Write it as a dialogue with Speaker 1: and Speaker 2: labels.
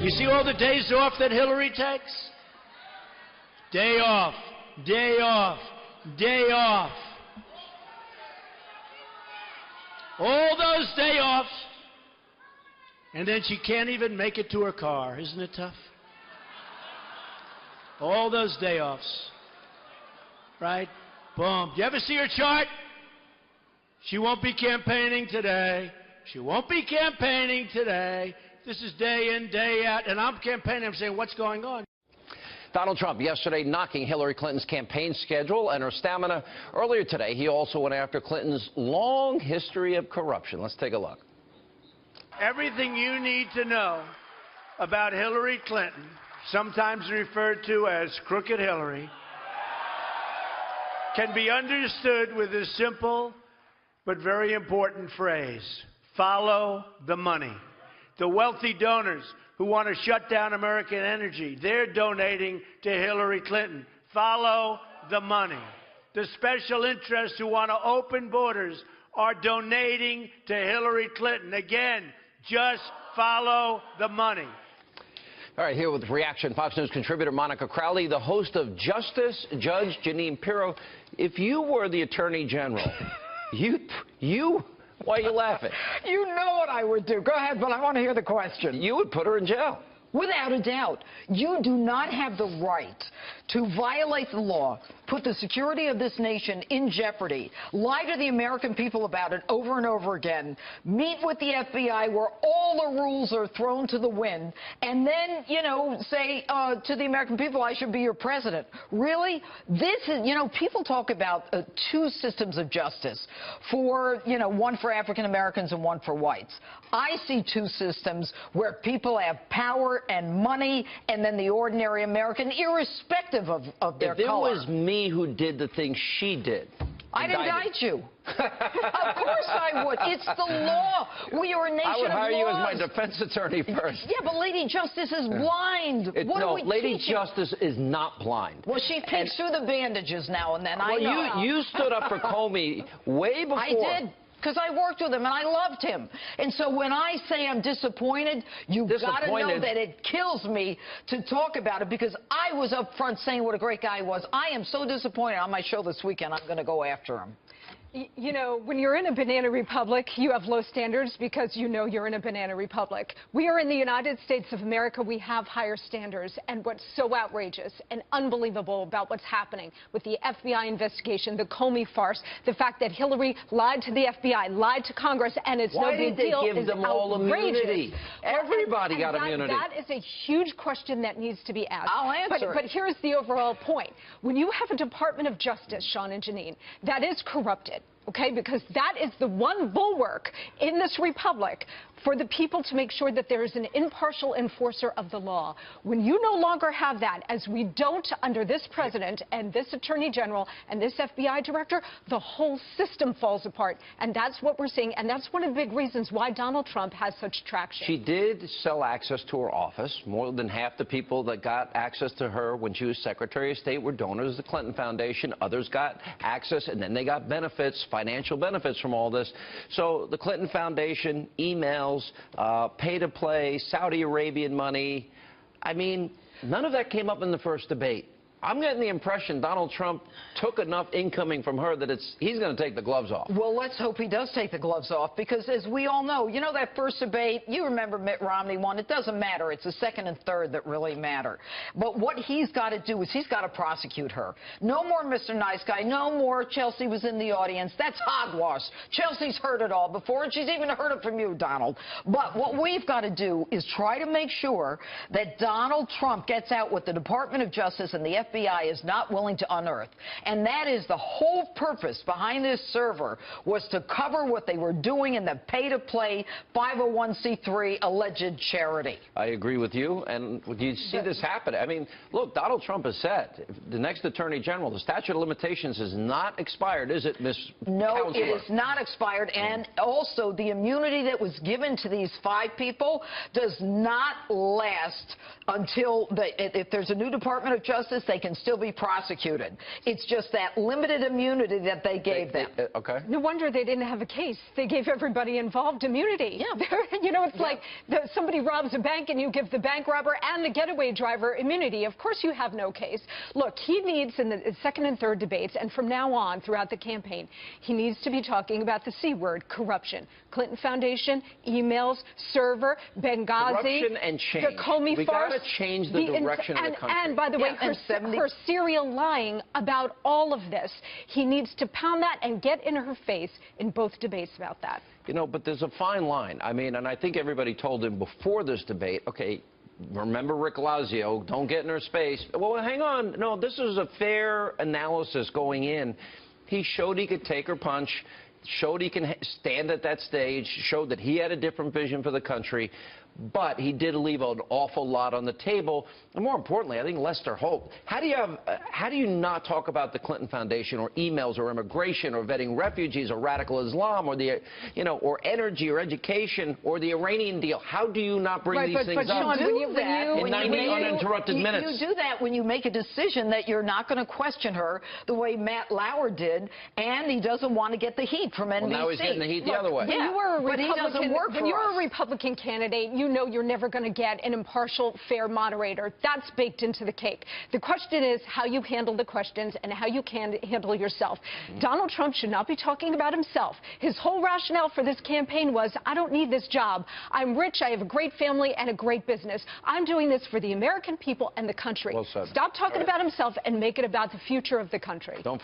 Speaker 1: You see all the days off that Hillary takes? Day off, day off, day off. All those day offs. And then she can't even make it to her car. Isn't it tough? All those day offs. Right? Boom. Do you ever see her chart? She won't be campaigning today. She won't be campaigning today. This is day in, day out. And I'm campaigning. I'm saying, what's going on?
Speaker 2: Donald Trump yesterday knocking Hillary Clinton's campaign schedule and her stamina. Earlier today, he also went after Clinton's long history of corruption. Let's take a look.
Speaker 1: Everything you need to know about Hillary Clinton, sometimes referred to as Crooked Hillary, can be understood with a simple but very important phrase: follow the money. The wealthy donors who want to shut down American energy, they're donating to Hillary Clinton. Follow the money. The special interests who want to open borders are donating to Hillary Clinton. Again, just follow the money.
Speaker 2: All right, here with reaction, Fox News contributor Monica Crowley, the host of Justice Judge Jeanine Trump. If you were the Attorney General, why are you laughing?
Speaker 3: You know what I would do. Go ahead, but I want to hear the question.
Speaker 2: You would put her in jail.
Speaker 3: Without a doubt. You do not have the right to violate the law, put the security of this nation in jeopardy, lie to the American people about it over and over again, meet with the FBI where all the rules are thrown to the wind, and then, say to the American people, I should be your president. Really? This is, people talk about two systems of justice, one for African Americans and one for whites. I see two systems where people have power and money, and then the ordinary American, irrespective of their color.
Speaker 2: If it was me who did the thing she did,
Speaker 3: I'd indict you. Of course I would. It's the law. We are a nation of laws.
Speaker 2: I would hire you as my defense attorney first.
Speaker 3: Yeah, but Lady Justice is blind.
Speaker 2: No, Lady Justice is not blind.
Speaker 3: Well, she peeks through the bandages now and then. I know.
Speaker 2: Well, you stood up for Comey way before.
Speaker 3: I did. Because I worked with him and I loved him. And so when I say I'm disappointed, you've got to know that it kills me to talk about it, because I was up front saying what a great guy he was. I am so disappointed. On my show this weekend, I'm going to go after him.
Speaker 4: You know, when you're in a banana republic, you have low standards because you know you're in a banana republic. We are in the United States of America. We have higher standards. And what's so outrageous and unbelievable about what's happening with the FBI investigation, the Comey farce, the fact that Hillary lied to the FBI, lied to Congress, and it's no big deal.
Speaker 2: Why did they give them all immunity? Everybody got immunity.
Speaker 4: That is a huge question that needs to be asked.
Speaker 3: I'll answer it.
Speaker 4: But here's the overall point. When you have a Department of Justice, Sean and Jeanine, that is corrupted, okay, because that is the one bulwark in this republic for the people to make sure that there is an impartial enforcer of the law. When you no longer have that, as we don't under this president and this attorney general and this FBI director, the whole system falls apart. And that's what we're seeing. And that's one of the big reasons why Donald Trump has such traction.
Speaker 2: She did sell access to her office. More than half the people that got access to her when she was Secretary of State were donors of the Clinton Foundation. Others got access, and then they got benefits, financial benefits from all this. So the Clinton Foundation, emails, pay-to-play, Saudi Arabian money. I mean, none of that came up in the first debate. I'm getting the impression Donald Trump took enough incoming from her that he's going to take the gloves off.
Speaker 3: Well, let's hope he does take the gloves off, because as we all know, that first debate, you remember Mitt Romney won. It doesn't matter. It's the second and third that really matter. But what he's got to do is he's got to prosecute her. No more Mr. Nice Guy. No more Chelsea was in the audience. That's hogwash. Chelsea's heard it all before, and she's even heard it from you, Donald. But what we've got to do is try to make sure that Donald Trump gets out what the Department of Justice and the FBI is not willing to unearth. And that is the whole purpose behind this server, was to cover what they were doing in the pay-to-play 501c3 alleged charity.
Speaker 2: I agree with you. And you see this happen. I mean, look, Donald Trump has said, the next Attorney General, the statute of limitations is not expired, is it, Ms.
Speaker 3: No,
Speaker 2: Counselor?
Speaker 3: it is not expired. And also, the immunity that was given to these 5 people does not last until if there's a new Department of Justice, they they can still be prosecuted. It's just that limited immunity that they gave them.
Speaker 2: Okay.
Speaker 4: No wonder they didn't have a case. They gave everybody involved immunity.
Speaker 3: Yeah.
Speaker 4: You know, it's like somebody robs a bank and you give the bank robber and the getaway driver immunity. Of course you have no case. Look, he needs in the second and third debates, and from now on throughout the campaign, he needs to be talking about the C word, corruption. Clinton Foundation, emails, server, Benghazi,
Speaker 2: Corruption and change.
Speaker 4: the Comey
Speaker 2: We
Speaker 4: farce.
Speaker 2: got to change the direction of the country.
Speaker 4: And by the way, her serial lying about all of this. He needs to pound that and get in her face in both debates about that.
Speaker 2: You know, but there's a fine line. I mean, and I think everybody told him before this debate, okay, remember Rick Lazio, don't get in her space. Well, hang on. No, this is a fair analysis going in. He showed he could take her punch, showed he can stand at that stage, showed that he had a different vision for the country. But he did leave an awful lot on the table. And more importantly, I think Lester Holt, how do you not talk about the Clinton Foundation or emails or immigration or vetting refugees or radical Islam or the, you know, or energy or education or the Iranian deal? How do you not bring these things up
Speaker 3: Sean,
Speaker 2: in 90 uninterrupted minutes?
Speaker 3: You do that when you make a decision that you're not going to question her the way Matt Lauer did, and he doesn't want to get the heat from NBC.
Speaker 2: Well, now he's getting the heat the other way.
Speaker 3: Yeah, but he doesn't work
Speaker 4: when you're a Republican candidate, you know you're never going to get an impartial, fair moderator. That's baked into the cake. The question is how you handle the questions and how you can handle yourself. Donald Trump should not be talking about himself. His whole rationale for this campaign was, I don't need this job. I'm rich, I have a great family and a great business. I'm doing this for the American people and the country.
Speaker 2: Well said.
Speaker 4: Stop talking about himself and make it about the future of the country.
Speaker 2: Don't